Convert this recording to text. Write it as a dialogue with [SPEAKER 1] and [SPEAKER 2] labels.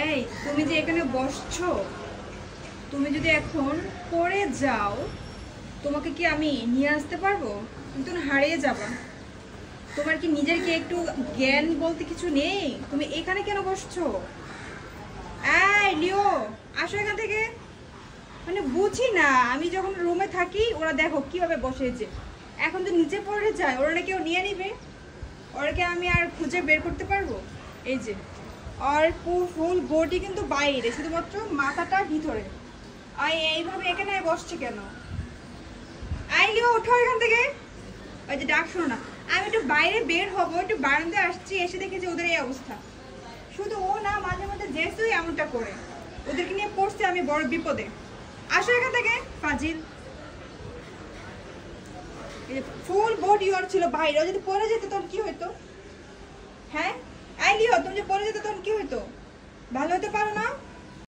[SPEAKER 1] এই তুমি যে এখানে বসছো, তুমি যদি এখন পড়ে যাও তোমাকে কি আমি নিয়ে আসতে পারবো? তুমি তো হারিয়ে যাবা। তোমার কি নিজের কি একটু জ্ঞান বলতে কিছু নেই? তুমি এখানে কেন বসছো? এই লিও, আসো এখান থেকে। মানে বুঝি না, আমি যখন রুমে থাকি ওরা দেখো কিভাবে বসেছে, এখন তো নিচে পড়ে যায়, ওরা কেউ নিয়ে নিবে? ওরাকে আমি আর খুঁজে বের করতে পারবো? এই যে আর ফুল বডি কিন্তু বাইরে, শুধুমাত্র মাথাটা ভিতরে। আর এইভাবে এখানে বসছে কেন? আইলিও ওঠো এখান থেকে। ওই যে ডাক শোনো না। আমি একটু বাইরে বের হবো, একটু বারান্দায় আসছি, এসে দেখেছি ওদের এই অবস্থা। শুধু ও না, মাঝে মাঝে জেসুই এমনটা করে। ওদেরকে নিয়ে পড়ছে আমি বড় বিপদে। আসো এখান থেকে ফাজিল। ফুল বডি ওর ছিল বাইরে, ও যদি পড়ে যেত তখন কি হইতো? হ্যাঁ আইলিও, তুমি যে পড়ে যেত তখন কি হইতো? ভালো হতে পারো না?